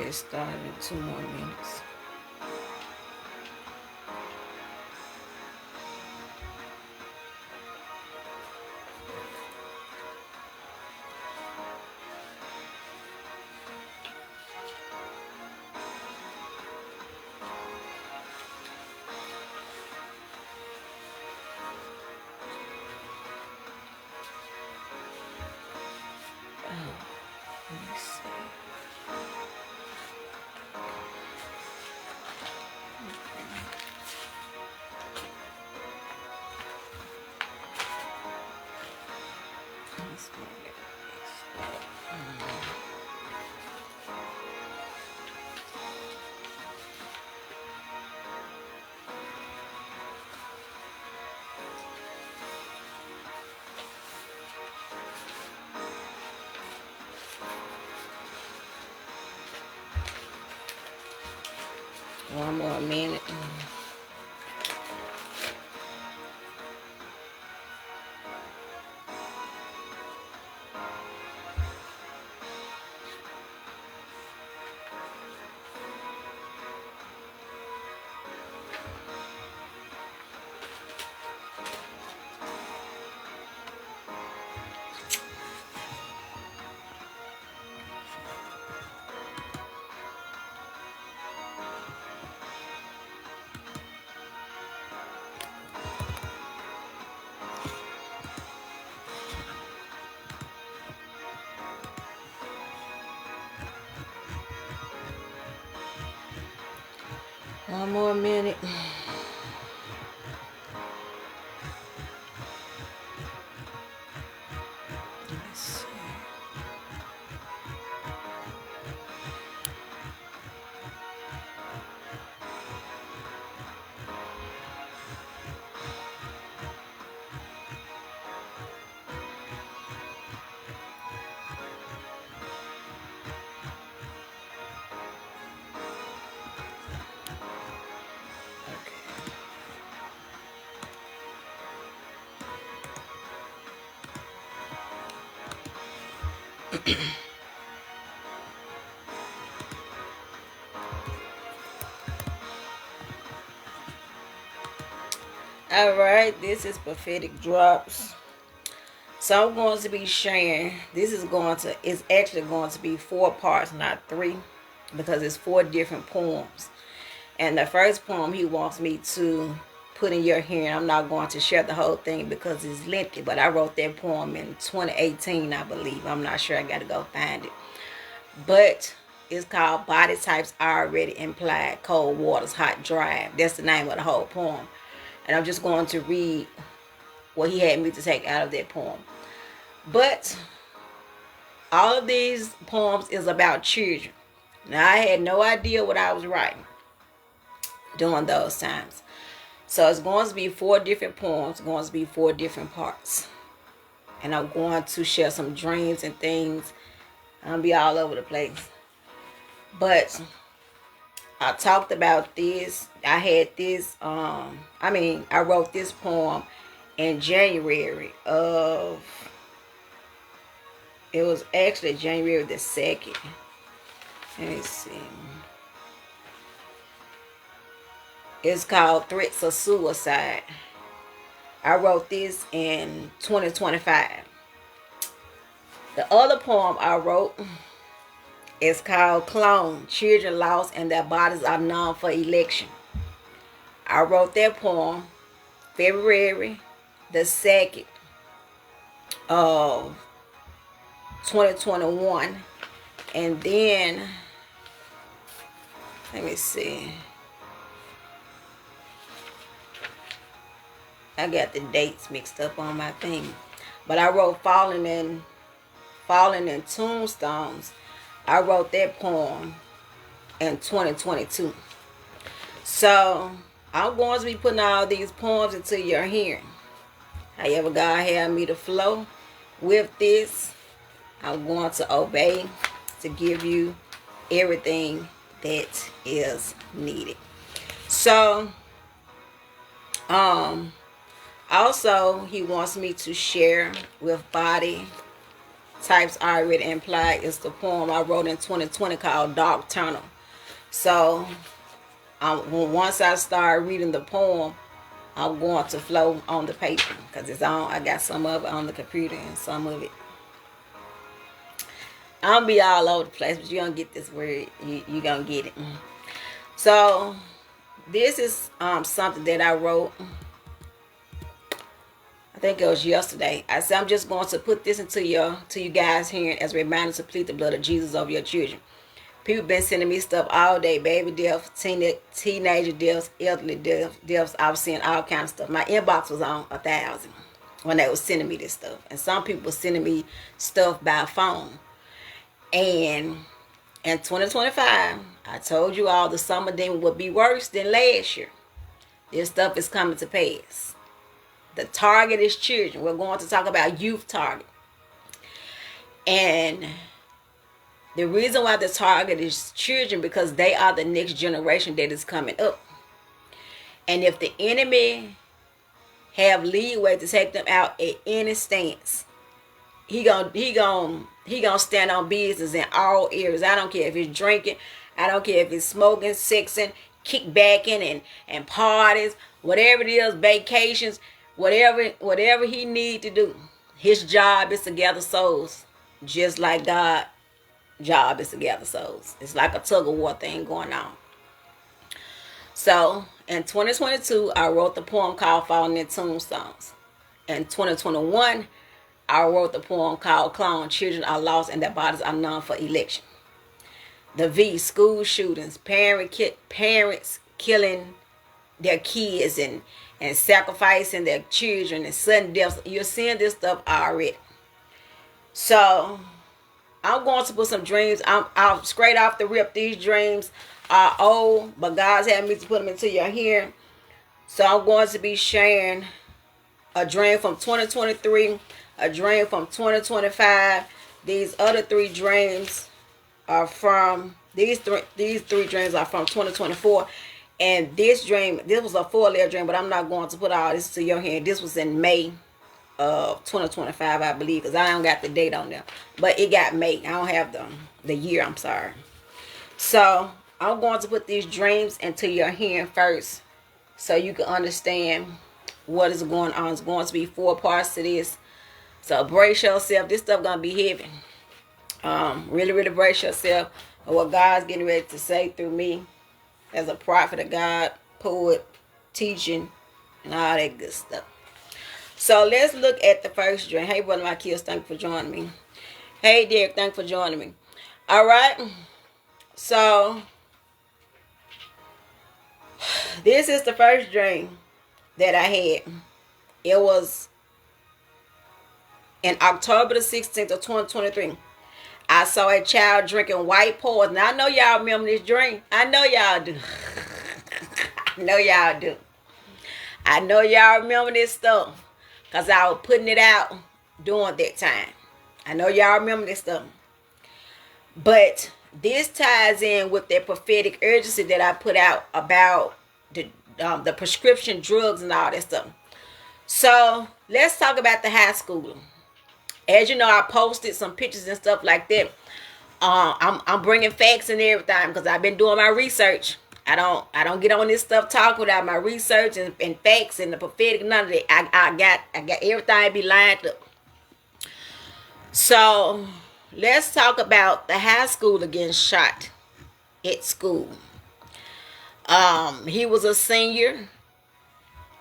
get started in 2 more minutes. Let me see. One more minute. One more minute. Let's see. All right, this is prophetic drops. So I'm going to be sharing. It's actually going to be 4 parts, not 3, because it's 4 different poems. And the first poem he wants me to put in your hearing. I'm not going to share the whole thing because it's lengthy, but I wrote that poem in 2018, I believe. I'm not sure. I got to go find it. But it's called Body Types Already Implied, Cold Waters, Hot Drive. That's the name of the whole poem. And I'm just going to read what he had me to take out of that poem. But all of these poems is about children. Now, I had no idea what I was writing during those times. So it's going to be 4 different poems, going to be 4 different parts. And I'm going to share some dreams and things. I'll be all over the place. But I talked about this. I had this, I wrote this poem in January of, it was actually January the 2nd. Let me see. It's called Threats of Suicide. I wrote this in 2025. The other poem I wrote is called Clone, Children Lost and Their Bodies Are Known for Election. I wrote that poem February the 2nd of 2021. And then, let me see. I got the dates mixed up on my thing. But I wrote Falling in Tombstones. I wrote that poem in 2022. So I'm going to be putting all these poems into your hearing. However God had me to flow with this, I'm going to obey to give you everything that is needed. So, also he wants me to share with Body types already implied. It's the poem I wrote in 2020 called Dark Tunnel. So once I start reading the poem, I'm going to flow on the paper because it's on. I got some of it on the computer and some of it. I'm gonna be all over the place, but you're gonna get this word. You gonna get it. So this is something that I wrote. I think it was yesterday. I said I'm just going to put this into you guys hearing as a reminder to plead the blood of Jesus over your children. People been sending me stuff all day. Baby deaths, teenager deaths, elderly deaths. I was seeing all kinds of stuff. My inbox was on 1,000 when they was sending me this stuff. And some people were sending me stuff by phone. And in 2025, I told you all the summer demon would be worse than last year. This stuff is coming to pass. The target is children. We're going to talk about youth target. And the reason why the target is children, because they are the next generation that is coming up. And if the enemy have leeway to take them out at any stance, he gonna stand on business in all areas. I don't care if it's drinking, I don't care if it's smoking, sexing, kickbacking and parties, whatever it is, vacations, whatever he need to do. His job is to gather souls, just like God job is to gather souls. It's like a tug of war thing going on. So in 2022, I wrote the poem called Falling in Tombstones. In 2021, I wrote the poem called Clone, Children Are Lost and Their Bodies Are Known for Election. The V, school shootings, parents killing their kids and sacrificing their children and sudden deaths. You're seeing this stuff already. So I'm going to put some dreams. I'm straight off the rip. These dreams are old, but God's having me to put them into your hearing. So I'm going to be sharing a dream from 2023, a dream from 2025. These other three dreams are from these three dreams are from 2024. And this was a 4-layer dream, but I'm not going to put all this to your hearing. This was in May of 2025, I believe, because I don't got the date on there, but it got May. I don't have the year. I'm sorry. So I'm going to put these dreams into your hearing first, so you can understand what is going on. It's going to be 4 parts to this, so brace yourself. This stuff gonna be heavy. Really brace yourself for what God's getting ready to say through me as a prophet of God, poet, teaching, and all that good stuff. So let's look at the first dream. Hey, brother, my kids, thank you for joining me. Hey, Derek, thank you for joining me. All right. So this is the first dream that I had. It was in October the 16th of 2023. I saw a child drinking white poison. Now, I know y'all remember this dream. I know y'all do. I know y'all do. I know y'all remember this stuff, because I was putting it out during that time. I know y'all remember this stuff. But this ties in with that prophetic urgency that I put out about the prescription drugs and all that stuff. So let's talk about the high schooler. As you know, I posted some pictures and stuff like that. I'm bringing facts and everything because I've been doing my research. I don't get on this stuff talk without my research and facts and the prophetic, none of that. I got everything be lined up. So let's talk about the high schooler getting shot at school. He was a senior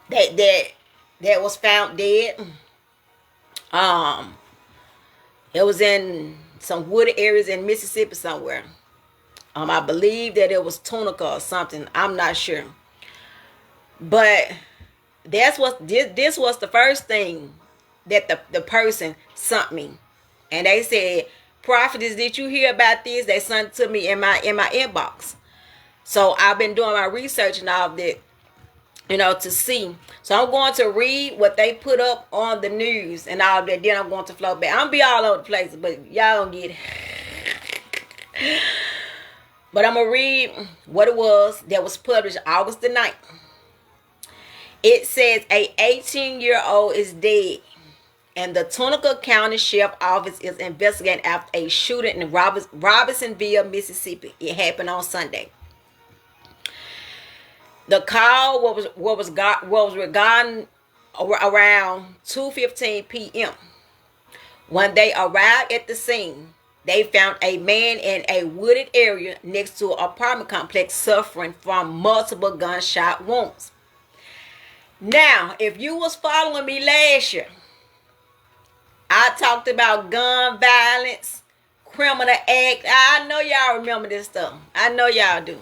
that was found dead. It was in some wooded areas in Mississippi somewhere. I believe that it was Tunica or something. I'm not sure. But this was the first thing that the person sent me. And they said, "Prophetess, did you hear about this?" They sent it to me in my inbox. So I've been doing my research and all that, to see. So I'm going to read what they put up on the news and all that. Then I'm going to flow back. I'm going to be all over the place, but y'all don't get it. But I'm going to read what it was that was published August the 9th. It says, a 18-year-old is dead and the Tunica County Sheriff Office is investigating after a shooting in Robinsonville, Mississippi. It happened on Sunday. The call was regarding around 2:15 p.m. When they arrived at the scene, they found a man in a wooded area next to an apartment complex suffering from multiple gunshot wounds. Now, if you was following me last year, I talked about gun violence, criminal act. I know y'all remember this stuff. I know y'all do.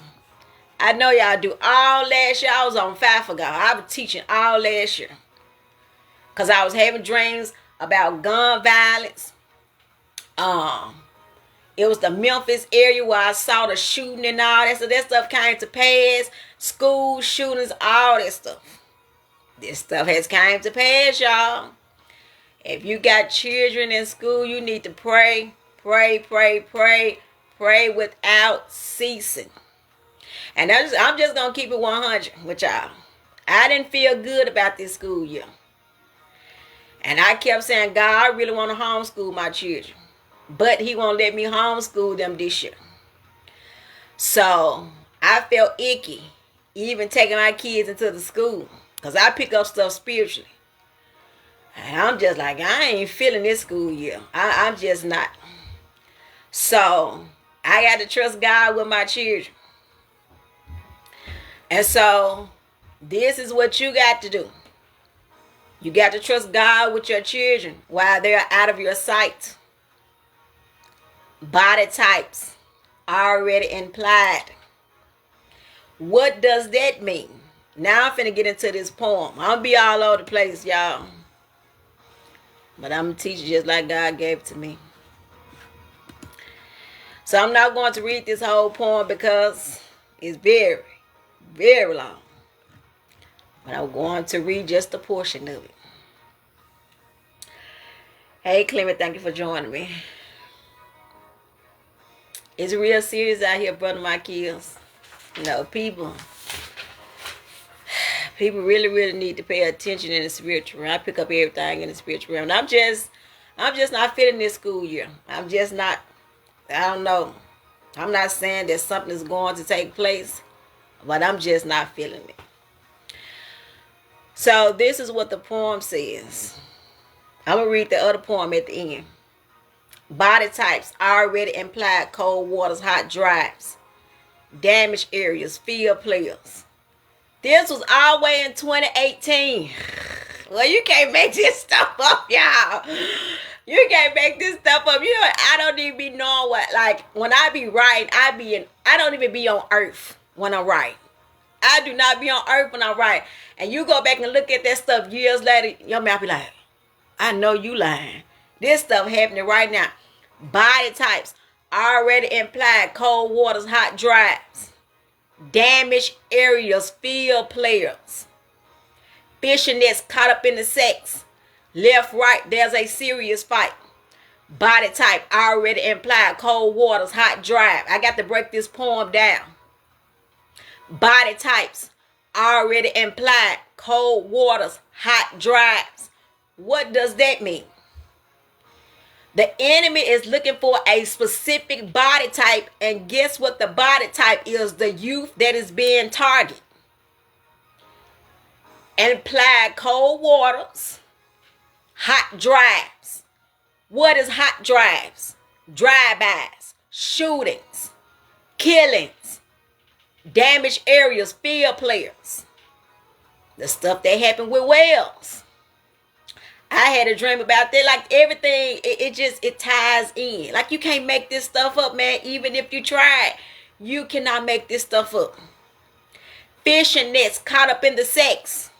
All last year, I was on fire for God. I was teaching all last year. Because I was having dreams about gun violence. It was the Memphis area where I saw the shooting and all that. So that stuff came to pass. School shootings, all that stuff. This stuff has came to pass, y'all. If you got children in school, you need to pray, pray, pray, pray, pray without ceasing. And I'm just going to keep it 100 with y'all. I didn't feel good about this school year. And I kept saying, God, I really want to homeschool my children. But he won't let me homeschool them this year. So I felt icky even taking my kids into the school. Because I pick up stuff spiritually. And I'm just like, I ain't feeling this school year. I'm just not. So I got to trust God with my children. And so this is what you got to do. You got to trust God with your children while they're out of your sight. Body types already implied. What does that mean? Now I'm finna get into this poem. I'm gonna be all over the place, y'all. But I'm gonna teach just like God gave it to me. So I'm not going to read this whole poem because it's very, very long. But I'm going to read just a portion of it. Hey, Clement, thank you for joining me. It's real serious out here, brother, my kids. You know, people really, really need to pay attention in the spiritual realm. I pick up everything in the spiritual realm. And I'm just not feeling this school year. I'm just not, I don't know. I'm not saying that something is going to take place, but I'm just not feeling it. So this is what the poem says. I'm going to read the other poem at the end. Body types already implied: cold waters, hot drives, damaged areas, field players. This was all the way in 2018. Well, you can't make this stuff up, y'all. You can't make this stuff up. You know, I don't even be knowing what, like, when I be writing, I don't even be on earth when I write. I do not be on earth when I write. And you go back and look at that stuff years later, your mouth be like, I know you lying. This stuff happening right now. Body types already implied: cold waters, hot drives, damaged areas, field players, fishing nets caught up in the sex, left, right, there's a serious fight. Body type already implied: cold waters, hot drive. I got to break this poem down. Body types already implied: cold waters, hot drives. What does that mean? The enemy is looking for a specific body type, and guess what the body type is? The youth that is being targeted. Implied: cold waters, hot drives. What is hot drives? Drive-bys, shootings, killings, damaged areas, field players. The stuff that happened with Wells. I had a dream about that. Like everything, it ties in. Like you can't make this stuff up, man. Even if you try, you cannot make this stuff up. Fishing nets caught up in the sex.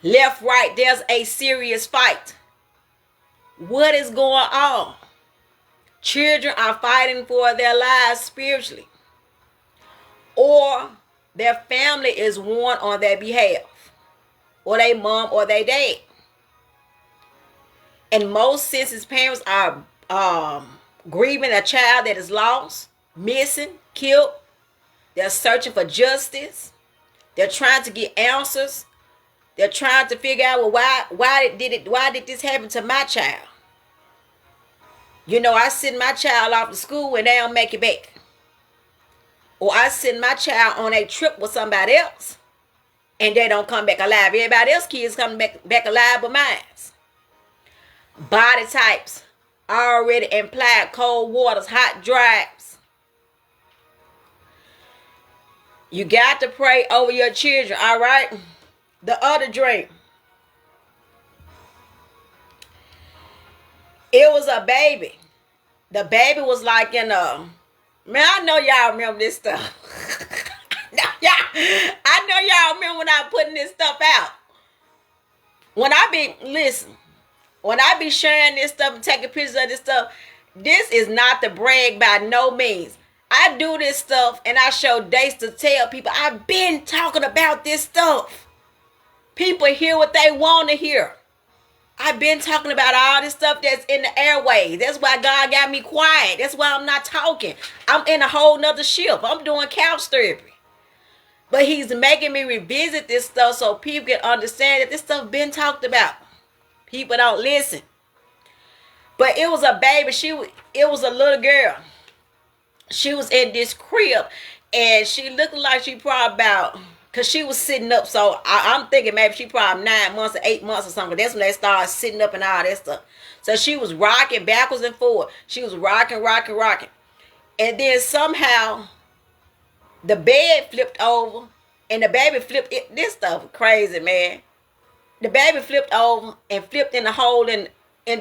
Left, right, there's a serious fight. What is going on? Children are fighting for their lives spiritually. Or their family is warned on their behalf. Or their mom or their dad. In most senses, parents are grieving a child that is lost, missing, killed. They're searching for justice. They're trying to get answers. They're trying to figure out, well, why did this happen to my child? You know, I send my child off to school and they don't make it back. Or I send my child on a trip with somebody else and they don't come back alive. Everybody else kids coming back alive but mine. Body types already implied: cold waters, hot drives. You got to pray over your children, all right? The other dream. It was a baby. The baby was like in a... Man, I know y'all remember this stuff. I know y'all remember when I putting this stuff out. When I be sharing this stuff and taking pictures of this stuff, this is not to brag by no means. I do this stuff and I show dates to tell people I've been talking about this stuff. People hear what they want to hear. I've been talking about all this stuff that's in the airways. That's why God got me quiet. That's why I'm not talking. I'm in a whole nother ship. I'm doing couch therapy. But he's making me revisit this stuff so people can understand that this stuff been talked about. People don't listen. But it was a baby. It was a little girl. She was in this crib. And she looked like she probably about... Because she was sitting up. So I'm thinking maybe she probably 9 months or 8 months or something. That's when they started sitting up and all that stuff. So she was rocking backwards and forward. She was rocking. And then somehow the bed flipped over. And the baby flipped it. This stuff is crazy, man. The baby flipped over and flipped in the hole in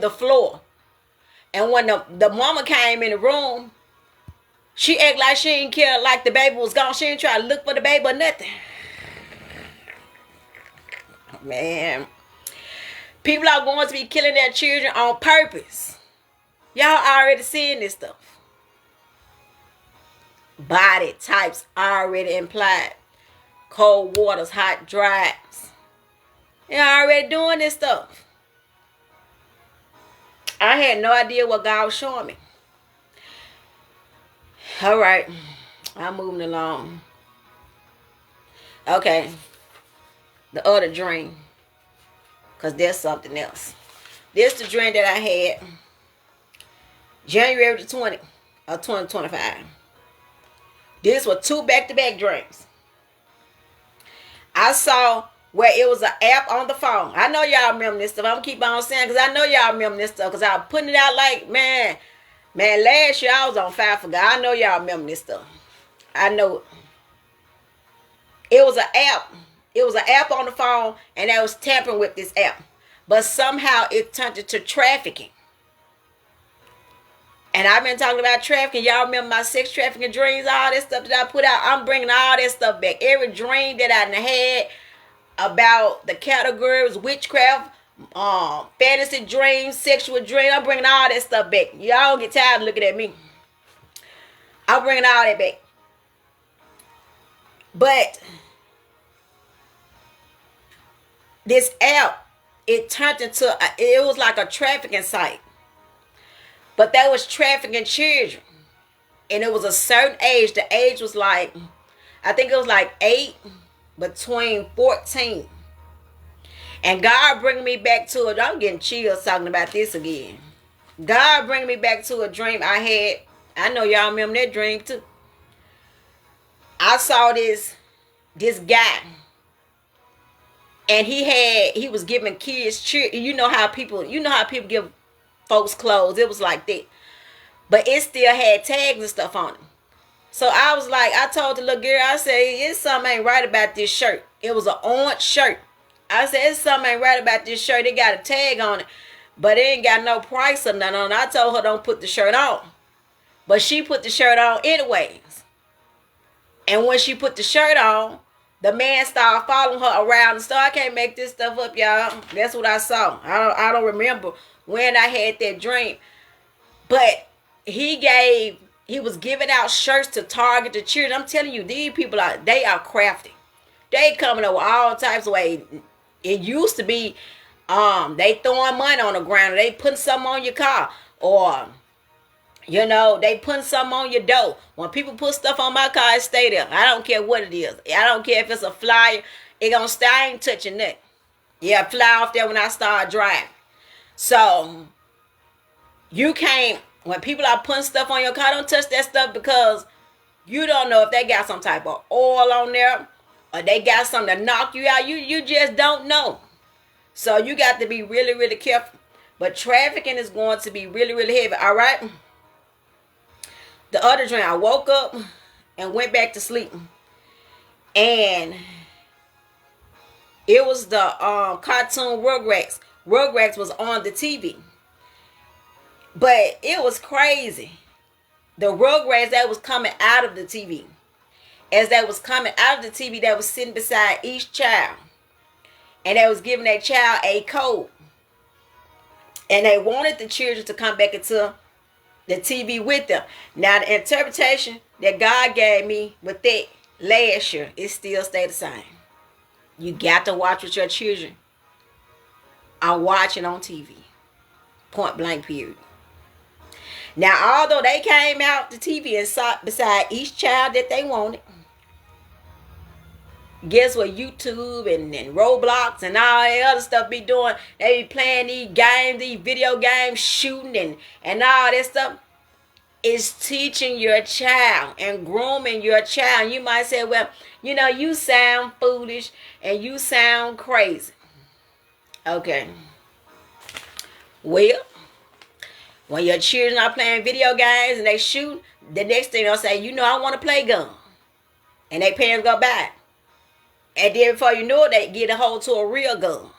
the floor. And when the mama came in the room, she acted like she didn't care, like the baby was gone. She didn't try to look for the baby or nothing. Man, people are going to be killing their children on purpose. Y'all already seeing this stuff. Body types already implied. Cold waters, hot drives. Y'all already doing this stuff. I had no idea what God was showing me. All right, I'm moving along. Okay. The other dream, because there's something else. This is the dream that I had January the 20th of 2025. This was 2 back-to-back dreams. I saw where it was an app on the phone. I know y'all remember this stuff. I'm going to keep on saying, because I know y'all remember this stuff, because I was putting it out like, man, last year I was on fire for God. I know y'all remember this stuff. I know it. It was an app. It was an app on the phone, and they was tampering with this app. But somehow it turned into trafficking. And I've been talking about trafficking. Y'all remember my sex trafficking dreams, all that stuff that I put out. I'm bringing all that stuff back. Every dream that I had about the categories, witchcraft, fantasy dreams, sexual dreams, I'm bringing all that stuff back. Y'all don't get tired of looking at me. I'm bringing all that back. But this app, it turned into, it was like a trafficking site. But that was trafficking children. And it was a certain age. The age was like, I think it was like 8, between 14. And God bringing me back to it. I'm getting chills talking about this again. God bringing me back to a dream I had. I know y'all remember that dream too. I saw this guy. And he was giving kids, you know how people give folks clothes. It was like that. But it still had tags and stuff on it. So I was like, I told the little girl, I said, it's something ain't right about this shirt. It was an orange shirt. I said, it's something ain't right about this shirt. It got a tag on it. But it ain't got no price or nothing on it. I told her don't put the shirt on. But she put the shirt on anyways. And when she put the shirt on, the man started following her around the store. I can't make this stuff up, y'all. That's what I saw. I don't remember when I had that dream. But he was giving out shirts to target the children. I'm telling you, these people they are crafty. They coming up with all types of ways. It used to be they throwing money on the ground, or they putting something on your car, or you know, they putting something on your door. When people put stuff on my car, it stay there. I don't care what it is. I don't care if it's a flyer. It gonna stay. I ain't touching that. Yeah, fly off there when I start driving. So you can't, when people are putting stuff on your car, don't touch that stuff, because you don't know if they got some type of oil on there or they got something to knock you out. You just don't know. So you got to be really, really careful. But trafficking is going to be really, really heavy. All right. The other dream, I woke up and went back to sleep. And it was the cartoon Rugrats. Rugrats was on the TV. But it was crazy. The Rugrats that was coming out of the TV. As they was coming out of the TV, they was sitting beside each child. And they was giving that child a code. And they wanted the children to come back into the TV with them. Now, the interpretation that God gave me with that last year, it still stayed the same. You got to watch what your children are watching on TV. Point blank, period. Now, although they came out the TV and sat beside each child that they wanted, guess what YouTube and Roblox and all that other stuff be doing? They be playing these games, these video games, shooting and all that stuff. Is teaching your child and grooming your child. You might say, well, you know, you sound foolish and you sound crazy. Okay. Well, when your children are playing video games and they shoot, the next thing they'll say, you know, I want to play gun. And their parents go buy it. And then before you know it, they get a hold to a real gun.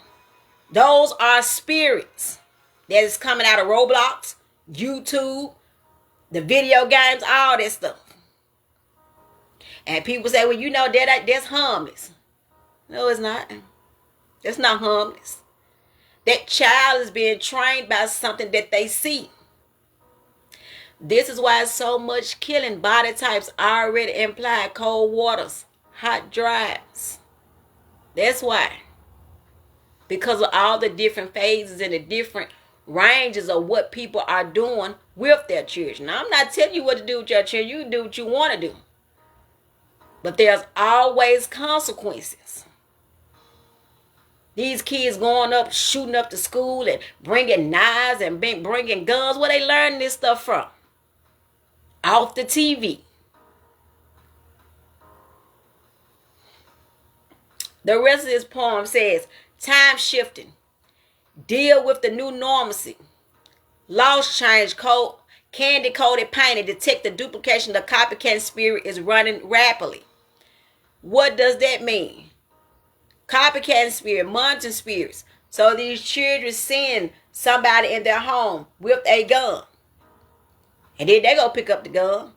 Those are spirits that is coming out of Roblox, YouTube, the video games, all that stuff. And people say, well, you know, that's harmless. No, it's not. It's not harmless. That child is being trained by something that they see. This is why so much killing body types already imply cold waters, hot drives. That's why. Because of all the different phases and the different ranges of what people are doing with their children. Now, I'm not telling you what to do with your children. You can do what you want to do. But there's always consequences. These kids going up, shooting up to school and bringing knives and bringing guns. Where they learn this stuff from? Off the TV. The rest of this poem says, time shifting. Deal with the new normalcy. Lost change code, candy coated painting, detect the duplication. The copycat spirit is running rapidly. What does that mean? Copycat spirit, monitoring spirits. So these children seeing somebody in their home with a gun. And then they go pick up the gun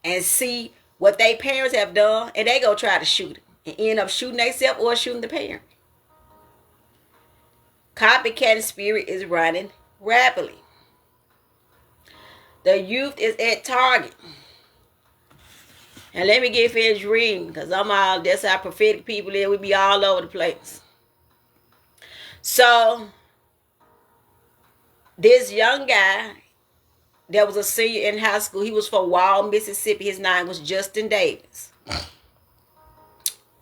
and see what their parents have done. And they go try to shoot it. And end up shooting themselves or shooting the parent. Copycat spirit is running rapidly. The youth is at target. And let me get finished reading, because that's how prophetic people is. We be all over the place. So, this young guy that was a senior in high school, he was from Wall, Mississippi. His name was Justin Davis.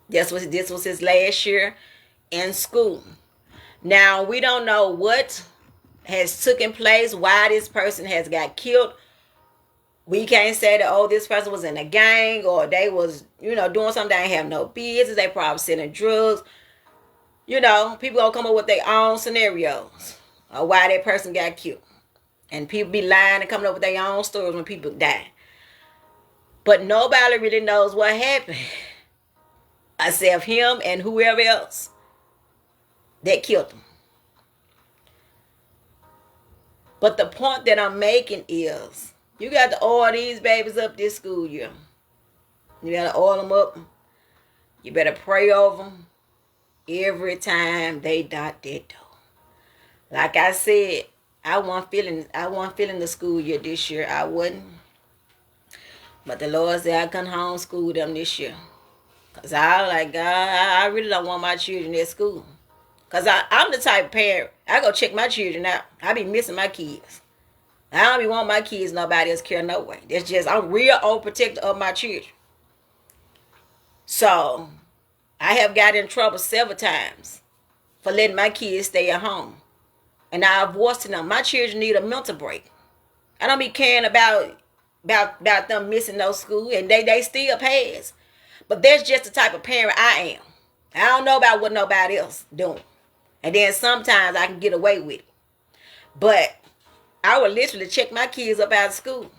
This was his last year in school. Now, we don't know what has taken place, why this person has got killed. We can't say that, oh, this person was in a gang or they was, doing something they ain't have no business. They probably selling drugs. People gonna come up with their own scenarios of why that person got killed. And people be lying and coming up with their own stories when people die. But nobody really knows what happened. Except him and whoever else that killed him. But the point that I'm making is, you got to oil these babies up this school year. You got to oil them up. You better pray over them every time they dot that door. Like I said, I wasn't feeling the school year this year. I wasn't. But the Lord said I couldn't homeschool them this year. Because I was like, God, I really don't want my children at school. Because I'm the type of parent, I go check my children out. I be missing my kids. I don't be want my kids, nobody else care no way. That's just, I'm real overprotective of my children. So, I have got in trouble several times for letting my kids stay at home. And I voiced to them, my children need a mental break. I don't be caring about them missing no school, and they still pass. But that's just the type of parent I am. I don't know about what nobody else doing. And then sometimes I can get away with it. But I would literally check my kids up out of school.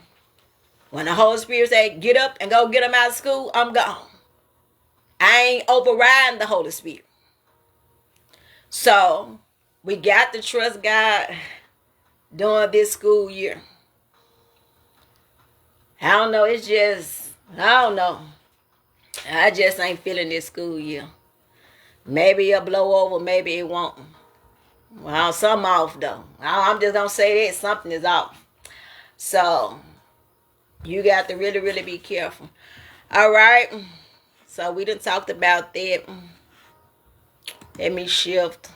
When the Holy Spirit say, get up and go get them out of school, I'm gone. I ain't overriding the Holy Spirit. So, we got to trust God during this school year. I don't know. It's just, I don't know. I just ain't feeling this school year. Maybe it'll blow over. Maybe it won't. Well, something off though. I'm just going to say that something is off. So, you got to really, really be careful. All right. So, we done talked about that. Let me shift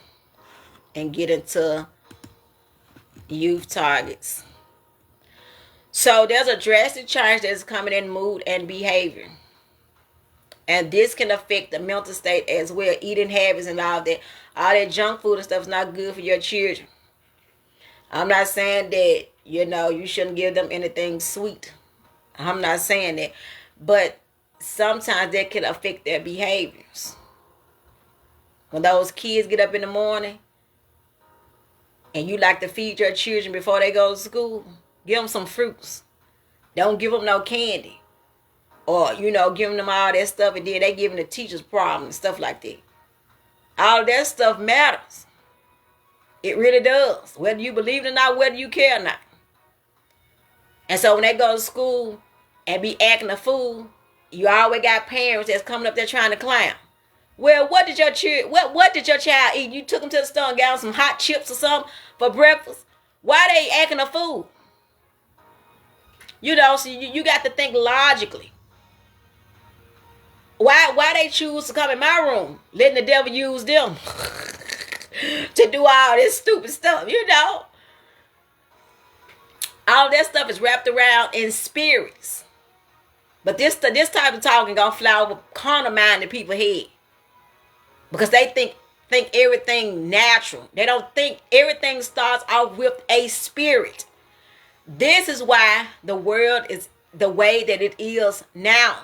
and get into youth targets. So there's a drastic change that's coming in mood and behavior. And this can affect the mental state as well. Eating habits and all that. All that junk food and stuff is not good for your children. I'm not saying that, you shouldn't give them anything sweet. I'm not saying that. But sometimes that can affect their behaviors. When those kids get up in the morning and you like to feed your children before they go to school, give them some fruits. Don't give them no candy. Or, giving them all that stuff and then they giving the teachers problems and stuff like that. All of that stuff matters. It really does. Whether you believe it or not, whether you care or not. And so when they go to school and be acting a fool, you always got parents that's coming up there trying to clown. Well, what did your child eat? You took them to the store and got them some hot chips or something for breakfast. Why they acting a fool? So you got to think logically. Why they choose to come in my room, letting the devil use them to do all this stupid stuff, All that stuff is wrapped around in spirits. But this type of talking gonna fly over carnal minded people's head. Because they think everything natural. They don't think everything starts off with a spirit. This is why the world is the way that it is now.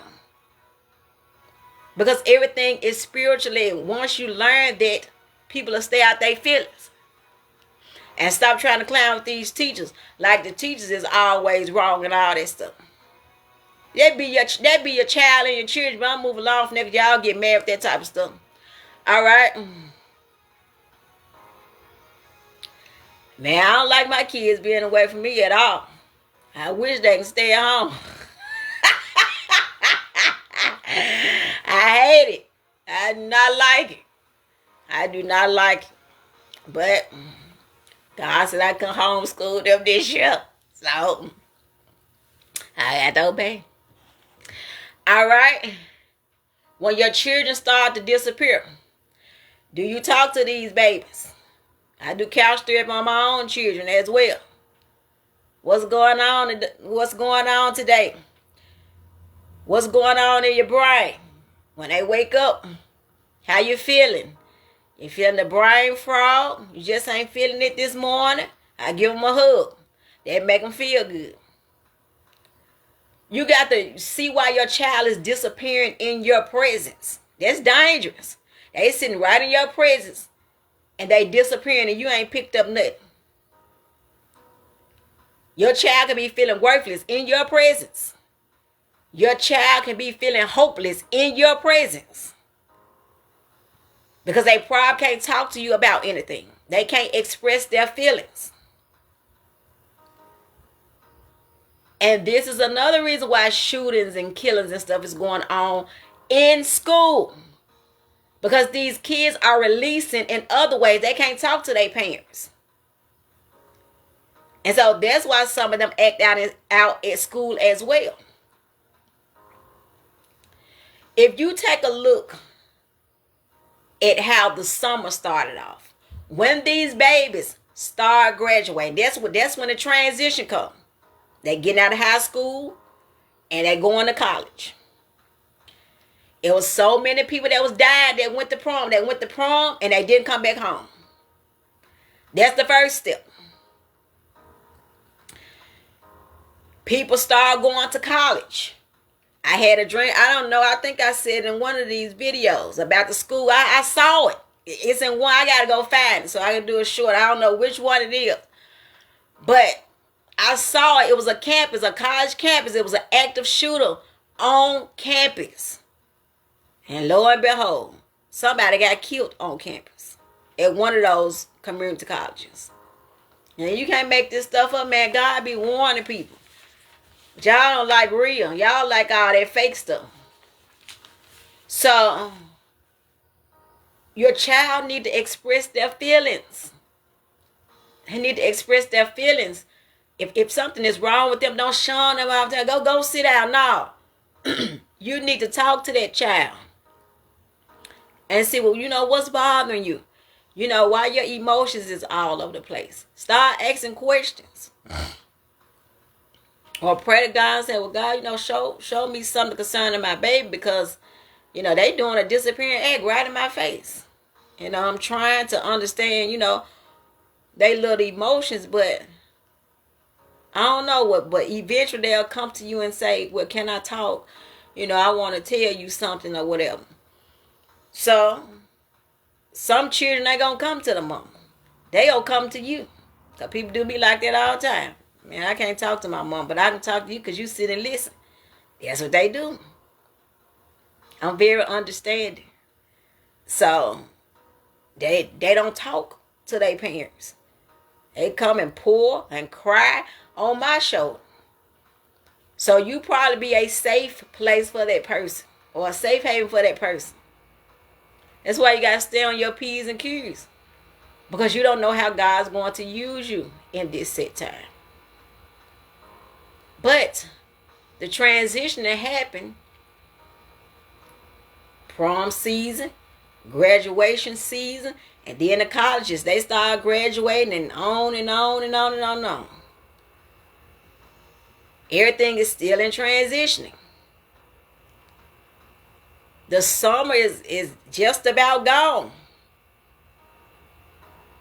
Because everything is spiritually. Once you learn that, people will stay out their feelings. And stop trying to clown with these teachers. Like the teachers is always wrong and all that stuff. That be your child and your children. But I'm moving along from that. Y'all get mad with that type of stuff. All right. Man, I don't like my kids being away from me at all. I wish they can stay at home. I hate it. I do not like it. I do not like it. But God said I can homeschool them this year. So I got to obey. All right. When your children start to disappear, do you talk to these babies? I do couch therapy on my own children as well. What's going on? What's going on today? What's going on in your brain? When they wake up, how you feeling? You feeling the brain frog? You just ain't feeling it this morning? I give them a hug. That make them feel good. You got to see why your child is disappearing in your presence. That's dangerous. They sitting right in your presence and they disappearing and you ain't picked up nothing. Your child can be feeling worthless in your presence. Your child can be feeling hopeless in your presence. Because they probably can't talk to you about anything. They can't express their feelings. And this is another reason why shootings and killings and stuff is going on in school. Because these kids are releasing in other ways. They can't talk to their parents. And so that's why some of them act out at school as well. If you take a look at how the summer started off, when these babies start graduating, that's when the transition comes. They getting out of high school and they going to college. It was so many people that was dying that went to prom. They went to prom and they didn't come back home. That's the first step. People start going to college. I had a dream. I don't know. I think I said in one of these videos about the school. I saw it. It's in one. I got to go find it so I can do it short. I don't know which one it is. But I saw it. It was a campus, a college campus. It was an active shooter on campus. And lo and behold, somebody got killed on campus at one of those community colleges. And you can't make this stuff up, man. God be warning people. But y'all don't like real. Y'all like all that fake stuff. So, your child need to express their feelings. They need to express their feelings. If something is wrong with them, don't shun them all the time. Go sit down. No. You need to talk to that child. And see, well, you know, what's bothering you? You know, why your emotions is all over the place. Start asking questions. Or pray to God and say, well, God, you know, show me something concerning my baby because, you know, they doing a disappearing act right in my face. You know, I'm trying to understand, you know, they little emotions, but I don't know what, but eventually they'll come to you and say, well, can I talk? You know, I want to tell you something or whatever. So, some children ain't going to come to the mama. They'll come to you. Because people do be like that all the time. Man, I can't talk to my mom, but I can talk to you because you sit and listen. That's what they do. I'm very understanding. So, they don't talk to their parents. They come and pour and cry on my shoulder. So, you probably be a safe place for that person. Or a safe haven for that person. That's why you got to stay on your P's and Q's. Because you don't know how God's going to use you in this set time. But the transition that happened, prom season, graduation season, and then the colleges, they start graduating and on and on and on and on and on. Everything is still in transitioning. The summer is just about gone.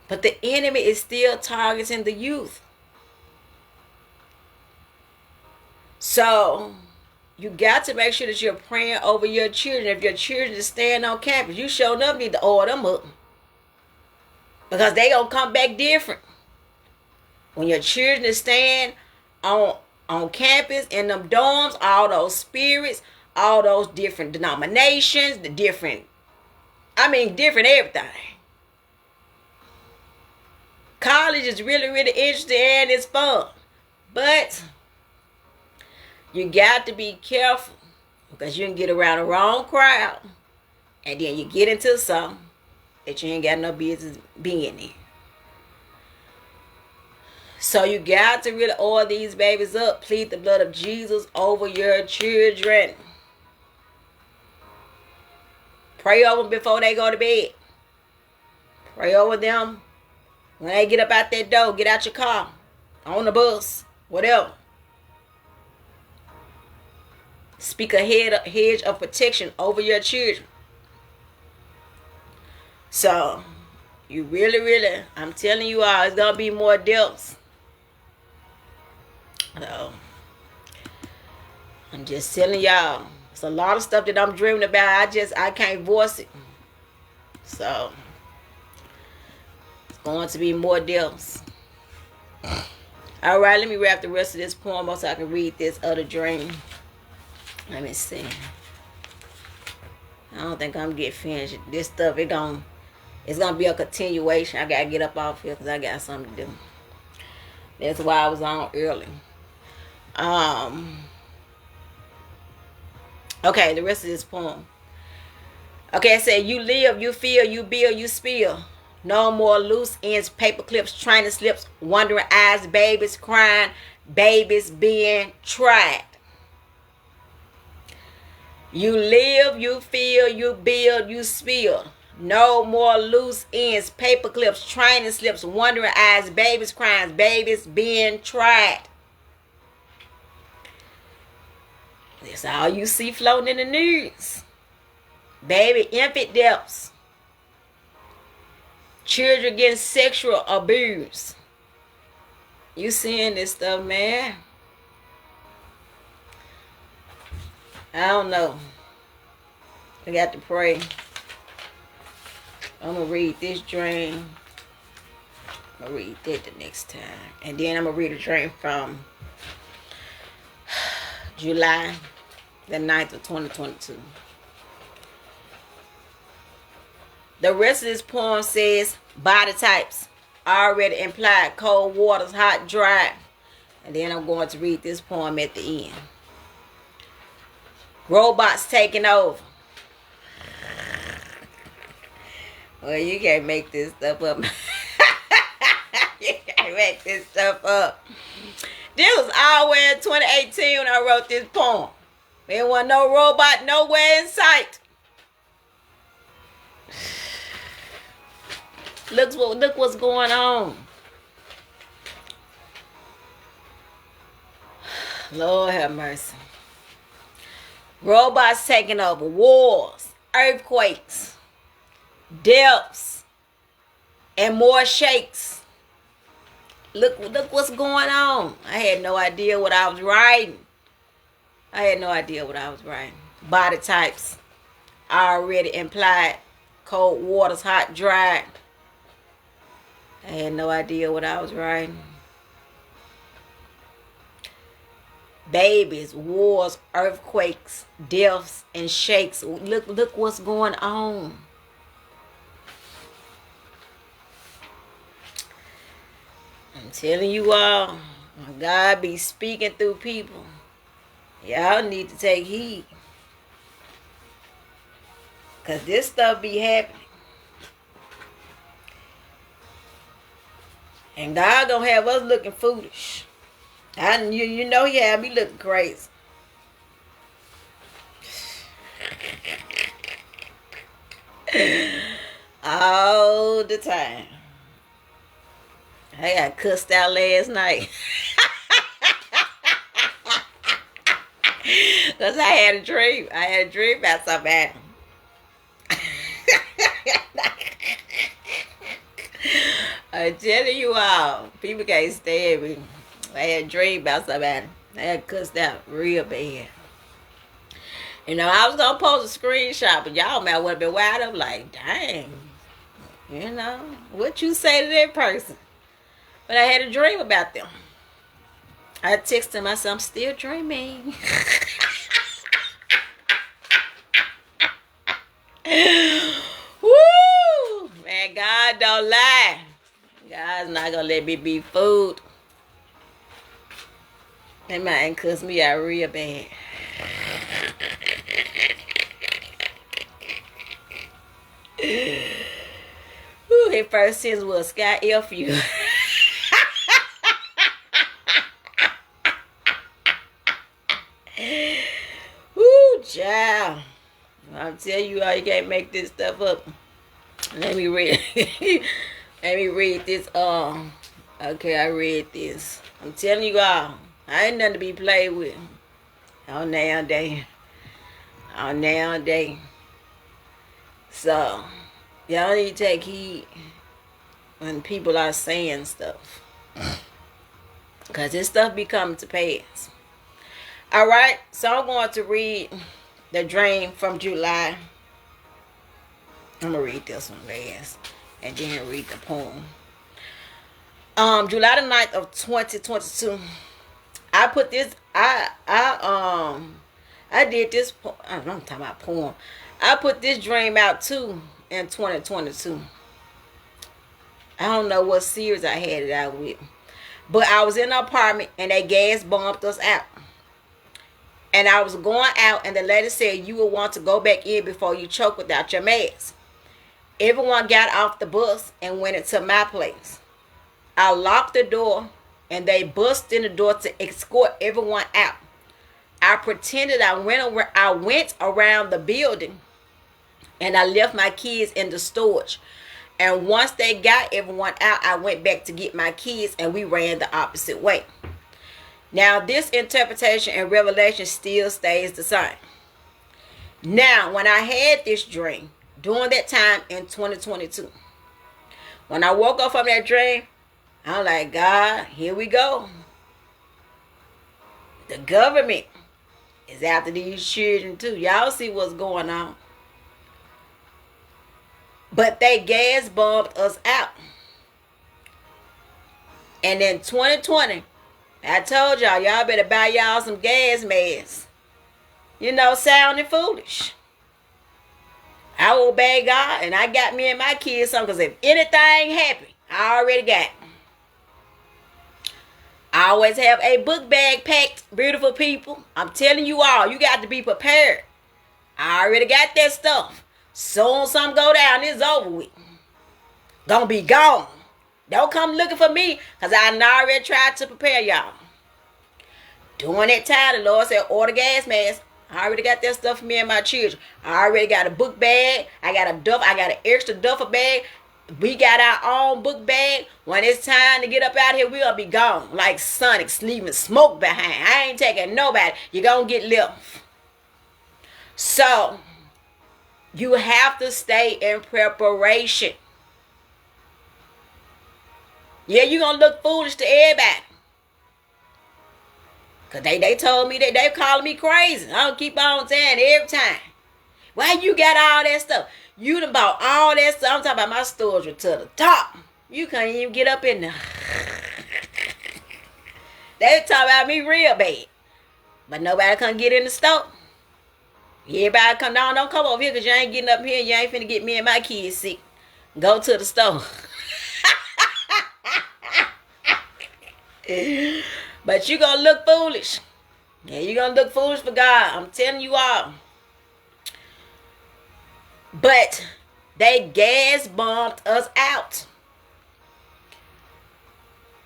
But the enemy is still targeting the youth. So, you got to make sure that you're praying over your children. If your children is staying on campus, you sure enough need to order them up. Because they going to come back different. When your children is staying on campus, in them dorms, all those spirits, all those different denominations, different everything. College is really, really interesting and it's fun. But you got to be careful because you can get around the wrong crowd and then you get into something that you ain't got no business being in. So you got to really oil these babies up. Plead the blood of Jesus over your children. Pray over them before they go to bed. Pray over them when they get up out that door. Get out your car, on the bus, whatever. Speak a hedge of protection over your children. So, you really, I'm telling you all, it's going to be more depths. So, I'm just telling y'all. It's a lot of stuff that I'm dreaming about. I can't voice it. So, it's going to be more depths. All right, let me wrap the rest of this poem up so I can read this other dream. Let me see. I don't think I'm getting finished. This stuff, it's gonna be a continuation. I gotta get up off here because I got something to do. That's why I was on early. Okay, the rest of this poem. Okay, it said, you live, you feel, you build, you spill. No more loose ends, paper clips, training slips, wandering eyes, babies crying, babies being tried. You live, you feel, you build, you spill. No more loose ends, paper clips, training slips, wandering eyes, babies crying, babies being tried. That's all you see floating in the news. Baby, infidels. Children getting sexual abuse. You seeing this stuff, man? I don't know. I got to pray. I'm going to read this dream. I'm going to read that the next time. And then I'm going to read a dream from July the 9th of 2022. The rest of this poem says, body types already implied, cold waters, hot, dry. And then I'm going to read this poem at the end. Robots taking over. Well, you can't make this stuff up. You can't make this stuff up. This was all the way in 2018 when I wrote this poem. There wasn't no robot nowhere in sight. Look what's going on. Lord have mercy. Robots taking over. Wars, earthquakes, deaths, and more shakes. Look what's going on. I had no idea what I was writing. Body types already implied. Cold waters, hot, dry. I had no idea what I was writing. Babies, wars, earthquakes, deaths, and shakes. Look what's going on. I'm telling you all, God be speaking through people. Y'all need to take heed. Because this stuff be happening. And God gonna have us looking foolish. You know he had me looking crazy. All the time. I got cussed out last night. Because I had a dream. About something. I'm telling you all, people can't stand me. I had a dream about somebody. I had cussed out real bad. You know, I was going to post a screenshot, but y'all might have been wild up like, dang. You know, what you say to that person? But I had a dream about them. I texted myself, I'm still dreaming. Woo! Man, God don't lie. God's not gonna let me be fooled. That might cuss me out real bad. Ooh, his first sentence was Sky F you. Woo, child. I'm telling you all, you can't make this stuff up. Let me read. Let me read this. Okay, I read this. I'm telling you all, I ain't nothing to be played with. On nowadays. So, y'all need to take heed when people are saying stuff. Because this stuff be coming to pass. Alright, so I'm going to read the dream from July. I'm going to read this one last. And then read the poem. July the 9th of 2022. I put this, I did this, I'm talking about poem. I put this dream out too in 2022. I don't know what series I had it out with. But I was in an apartment and they gas bumped us out. And I was going out and the lady said you will want to go back in before you choke without your mask. Everyone got off the bus and went into my place. I locked the door and they bust in the door to escort everyone out. I pretended I went around the building and I left my kids in the storage. And once they got everyone out, I went back to get my kids and we ran the opposite way. Now this interpretation and revelation still stays the same. Now, when I had this dream, during that time in 2022, when I woke up from that dream, I'm like, God, here we go. The government is after these children too. Y'all see what's going on. But they gas bombed us out. And in 2020, I told y'all better buy y'all some gas masks. You know, sounding foolish. I obey God, and I got me and my kids some, because if anything happen, I already got it. I always have a book bag packed, beautiful people. I'm telling you all, you got to be prepared. I already got that stuff. Soon something go down, it's over with. Gonna be gone. Don't come looking for me, because I already tried to prepare y'all. During that time, the Lord said, order gas masks. I already got that stuff for me and my children. I already got a book bag. I got an extra duffel bag. We got our own book bag. When it's time to get up out here, we'll be gone. Like Sonic, leaving smoke behind. I ain't taking nobody. You're going to get left. So, you have to stay in preparation. Yeah, you're going to look foolish to everybody. Because they told me that they calling me crazy. I don't keep on saying every time. Why you got all that stuff? You done bought all that stuff. I'm talking about my storage to the top. You can't even get up in there. They talk about me real bad. But nobody can get in the store. Everybody come down. Don't come over here, because you ain't getting up here. You ain't finna get me and my kids sick. Go to the store. But you gonna look foolish. Yeah, you gonna look foolish for God. I'm telling you all. But they gas bombed us out.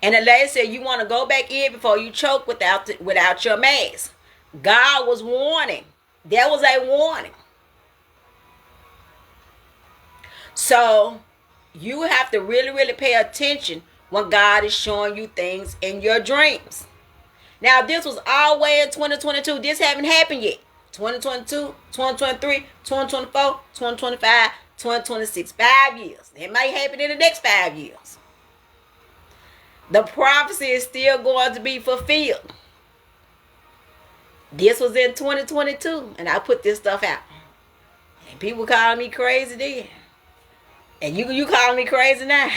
And the lady said, you want to go back in before you choke without your mask. God was warning. There was a warning. So you have to really, really pay attention when God is showing you things in your dreams. Now, this was all the way in 2022. This haven't happened yet. 2022, 2023, 2024, 2025, 2026. 5 years. It might happen in the next 5 years. The prophecy is still going to be fulfilled. This was in 2022, and I put this stuff out. And people calling me crazy then. And you calling me crazy now.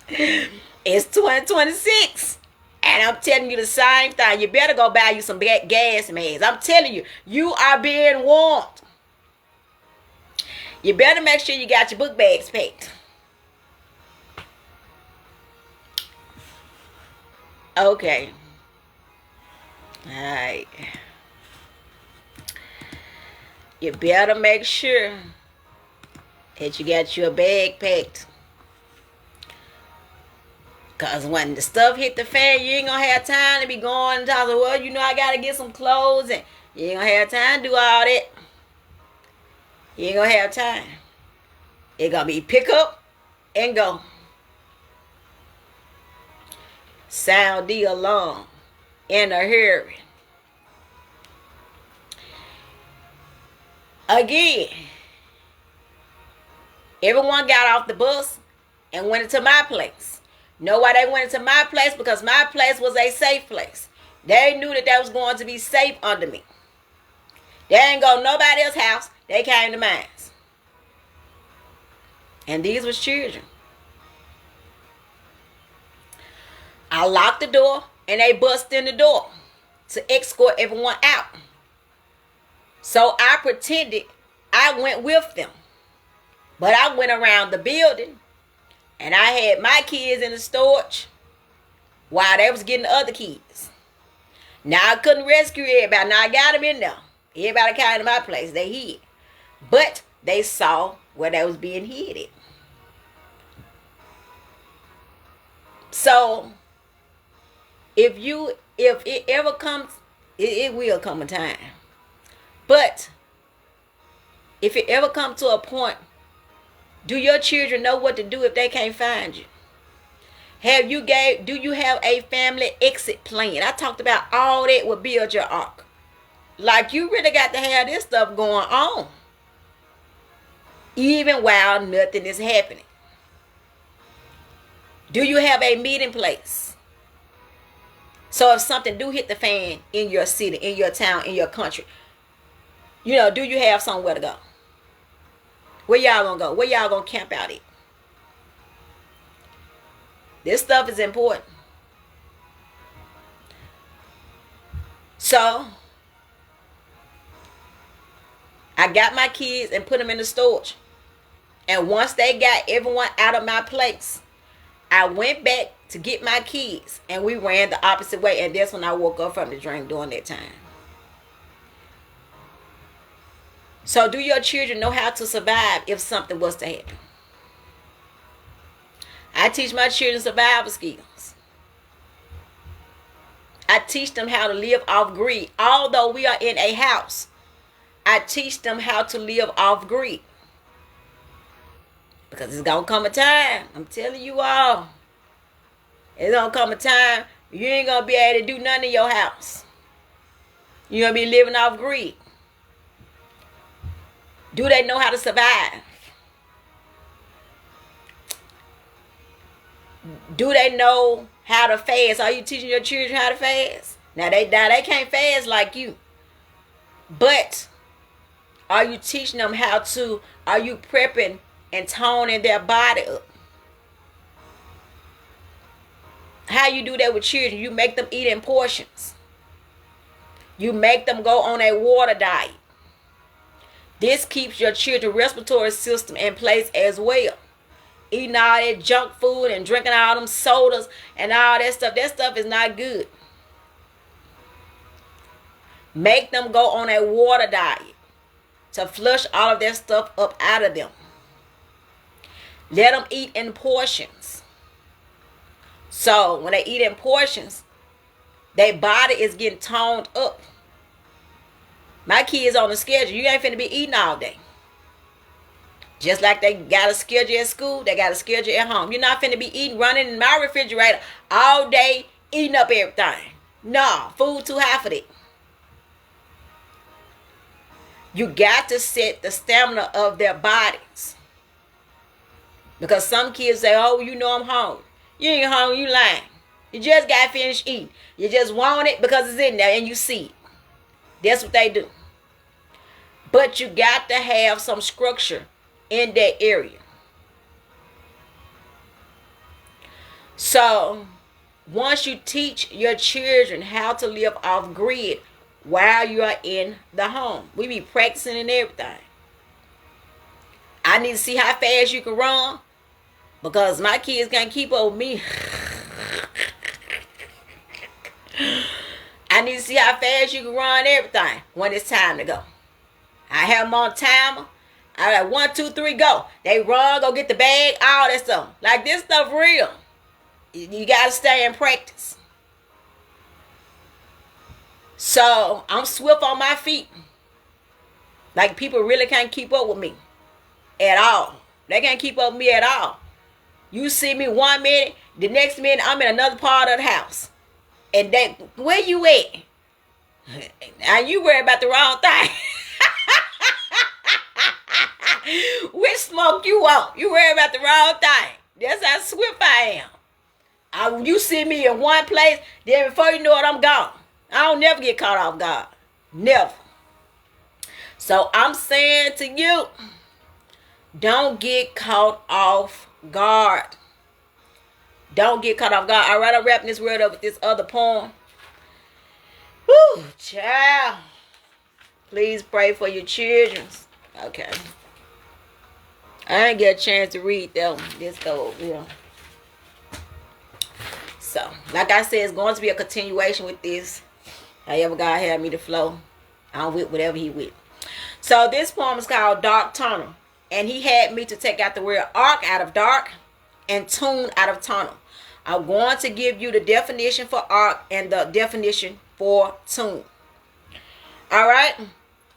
It's 2026. And I'm telling you the same thing. You better go buy you some gas masks. I'm telling you, you are being warned. You better make sure you got your book bags packed. Okay. Alright. You better make sure that you got your bag packed. Because when the stuff hit the fan, you ain't going to have time to be going and talking, well, you know, I got to get some clothes. And you ain't going to have time to do all that. You ain't going to have time. It's going to be pick up and go. Sound the alarm in a hurry. Again, everyone got off the bus and went into my place. Know why they went into my place? Because my place was a safe place. They knew that was going to be safe under me. They ain't go to nobody else's house. They came to mine. And these was children. I locked the door and they bust in the door to escort everyone out. So I pretended I went with them. But I went around the building and I had my kids in the storage while they was getting the other kids. Now I couldn't rescue everybody. Now I got them in there. Everybody came to my place. They hid. But they saw where they was being hid at. So if it ever comes, it will come a time. But if it ever comes to a point, do your children know what to do if they can't find you? Do you have a family exit plan? I talked about all that with Build Your Ark. Like, you really got to have this stuff going on, even while nothing is happening. Do you have a meeting place? So if something do hit the fan in your city, in your town, in your country, you know, do you have somewhere to go? Where y'all gonna go? Where y'all gonna camp out at? This stuff is important. So I got my kids and put them in the storage. And once they got everyone out of my place, I went back to get my kids, and we ran the opposite way. And that's when I woke up from the dream during that time. So do your children know how to survive if something was to happen? I teach my children survival skills. I teach them how to live off greed. Although we are in a house, I teach them how to live off greed. Because it's going to come a time, I'm telling you all, it's going to come a time you ain't going to be able to do nothing in your house. You're going to be living off greed. Do they know how to survive? Do they know how to fast? Are you teaching your children how to fast? Now they can't fast like you. But are you teaching them how to, are you prepping and toning their body up? How you do that with children? You make them eat in portions. You make them go on a water diet. This keeps your children's respiratory system in place as well. Eating all that junk food and drinking all them sodas and all that stuff is not good. Make them go on a water diet to flush all of that stuff up out of them. Let them eat in portions. So when they eat in portions, their body is getting toned up. My kids on the schedule, you ain't finna be eating all day. Just like they got a schedule at school, they got a schedule at home. You're not finna be eating, running in my refrigerator all day, eating up everything. No, food too high for that. You got to set the stamina of their bodies. Because some kids say, oh, you know I'm hungry. You ain't hungry, you lying. You just got finished eating. You just want it because it's in there and you see it. That's what they do. But you got to have some structure in that area. So once you teach your children how to live off grid while you are in the home, we be practicing and everything. I need to see how fast you can run because my kids can't keep up with me. I need to see how fast you can run everything when it's time to go. I have them on timer. I like 1, 2, 3, go. They run, go get the bag, all that stuff. Like this stuff real. You got to stay in practice. So I'm swift on my feet. Like people really can't keep up with me at all. They can't keep up with me at all. You see me 1 minute, the next minute I'm in another part of the house. And they, where you at? And you worry about the wrong thing. Which smoke you want? You worry about the wrong thing. That's how swift I am. You see me in one place, then before you know it, I'm gone. I don't never get caught off guard. Never. So I'm saying to you, don't get caught off guard. Don't get caught off guard. All right, I'm wrapping this word up with this other poem. Whew, child. Please pray for your children. Okay. I didn't get a chance to read that one. This go over here. So, like I said, it's going to be a continuation with this. However God had me to flow. I'm with whatever he with. So, this poem is called Dark Tunnel. And he had me to take out the word arc out of dark and tune out of tunnel. I'm going to give you the definition for arc and the definition for tune. All right.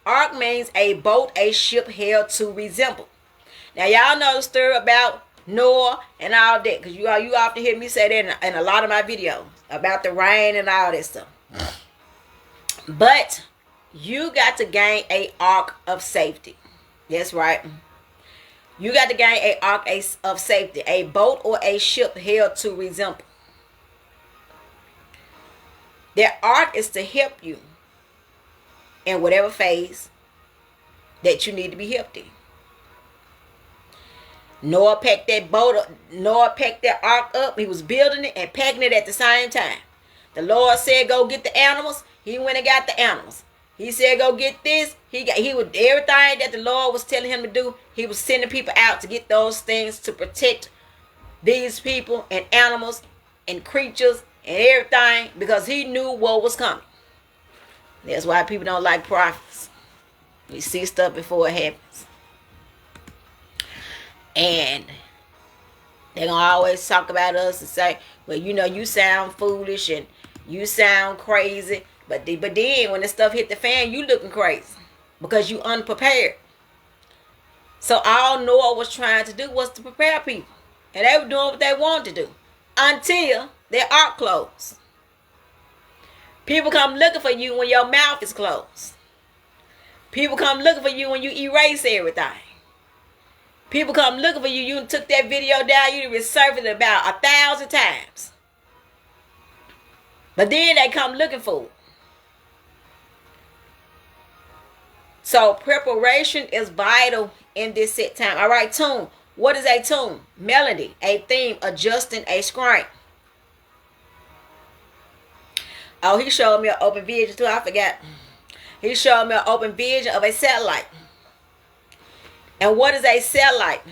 Arc means a boat, a ship held to resemble. Now, y'all know the story about Noah and all that. Because you often hear me say that in a lot of my videos. About the rain and all that stuff. But You got to gain a ark of safety. That's right. You got to gain a ark of safety, a boat or a ship held to resemble. That ark is to help you in whatever phase that you need to be helped in. Noah packed that boat up. Noah packed that ark up. He was building it and packing it at the same time. The Lord said, "Go get the animals." He went and got the animals. He said, "Go get this." He would everything that the Lord was telling him to do. He was sending people out to get those things to protect these people and animals and creatures and everything, because he knew what was coming. That's why people don't like prophets. You see stuff before it happens. And they're going to always talk about us and say, "Well, you know, you sound foolish and you sound crazy." But then when the stuff hit the fan, you looking crazy because you unprepared. So all Noah was trying to do was to prepare people. And they were doing what they wanted to do until their ark closed. People come looking for you when your mouth is closed. People come looking for you when you erase everything. People come looking for you. You took that video down. You resurfaced it about 1,000 times. But then they come looking for it. So preparation is vital in this set time. All right, tune. What is a tune? Melody, a theme, adjusting a screen. Oh, he showed me an open vision too. I forgot. He showed me an open vision of a satellite. And what is a satellite?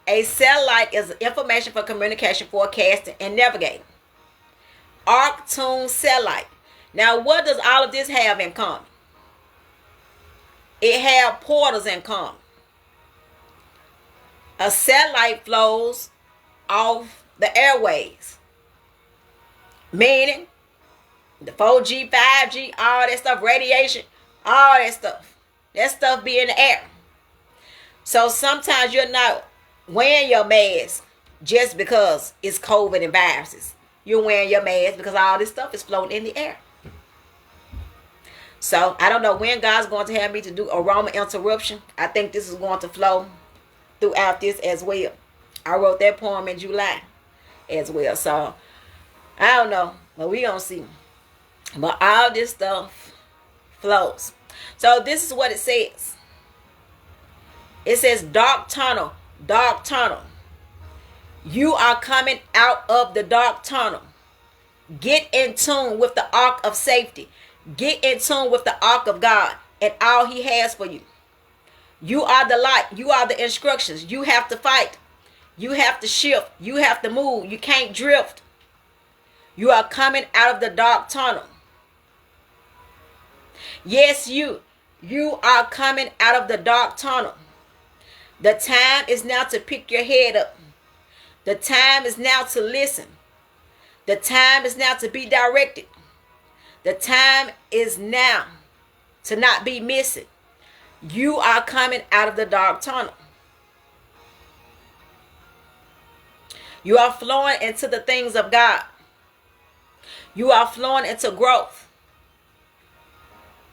A satellite is information for communication, forecasting, and navigating. Arc, tune, satellite. Now, what does all of this have in common? It have portals in common. A satellite flows off the airways, meaning the 4G, 5G, all that stuff, radiation, all that stuff. That stuff be in the air. So sometimes you're not wearing your mask just because it's COVID and viruses. You're wearing your mask because all this stuff is floating in the air. So I don't know when God's going to have me to do aroma interruption. I think this is going to flow throughout this as well. I wrote that poem in July as well. So I don't know, but we gonna see. But all this stuff flows. So this is what it says. It says, dark tunnel, dark tunnel. You are coming out of the dark tunnel. Get in tune with the ark of safety. Get in tune with the ark of God and all he has for you. You are the light. You are the instructions. You have to fight. You have to shift. You have to move. You can't drift. You are coming out of the dark tunnel. Yes, you are coming out of the dark tunnel. The time is now to pick your head up. The time is now to listen. The time is now to be directed. The time is now to not be missing. You are coming out of the dark tunnel. You are flowing into the things of God. You are flowing into growth.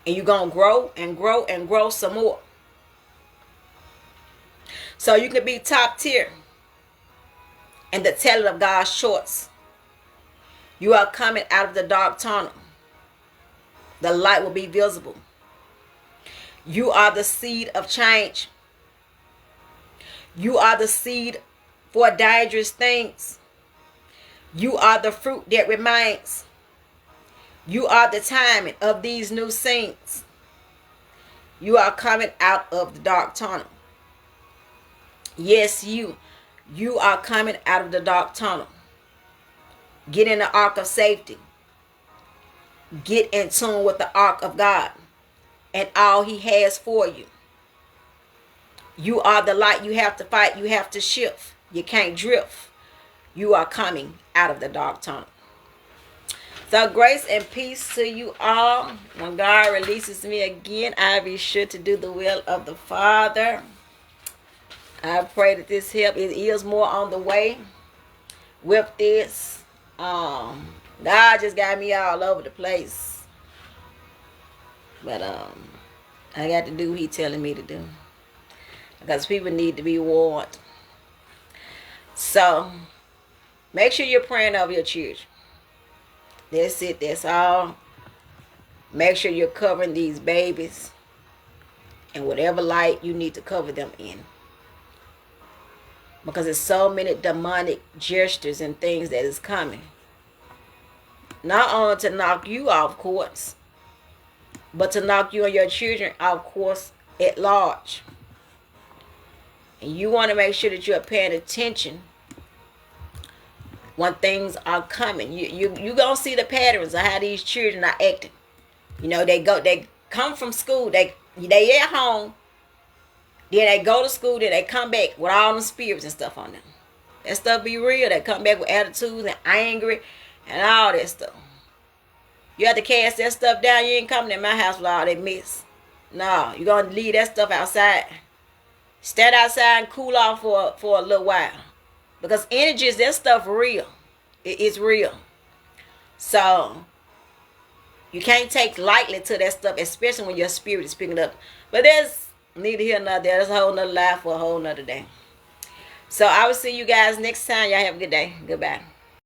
And you're going to grow and grow and grow some more. So you can be top tier in the telling of God's shorts. You are coming out of the dark tunnel. The light will be visible. You are the seed of change. You are the seed for dangerous things. You are the fruit that remains. You are the timing of these new scenes. You are coming out of the dark tunnel. Yes, you are coming out of the dark tunnel. Get in the ark of safety. Get in tune with the ark of God and all he has for you. You are the light. You have to fight. You have to shift. You can't drift. You are coming out of the dark tunnel. So grace and peace to you all. When God releases me again, I'll be sure to do the will of the Father. I pray that this help. It is more on the way with this. God just got me all over the place. But I got to do what he telling me to do. Because people need to be warned. So, make sure you're praying over your children. That's it. That's all. Make sure you're covering these babies in whatever light you need to cover them in. Because there's so many demonic gestures and things that is coming. Not only to knock you off course, but to knock you and your children off course at large. And you want to make sure that you're paying attention when things are coming. You gonna see the patterns of how these children are acting. You know, they come from school, they at home, then they go to school, then they come back with all them spirits and stuff on them. That stuff be real. They come back with attitudes and angry and all that stuff. You have to cast that stuff down. You ain't coming in my house with all that mess. No, you're gonna leave that stuff outside. Stand outside and cool off for a little while. Because energies, that stuff real. It's real. So, you can't take lightly to that stuff, especially when your spirit is picking up. But there's neither here nor there. There's a whole nother life for a whole nother day. So, I will see you guys next time. Y'all have a good day. Goodbye.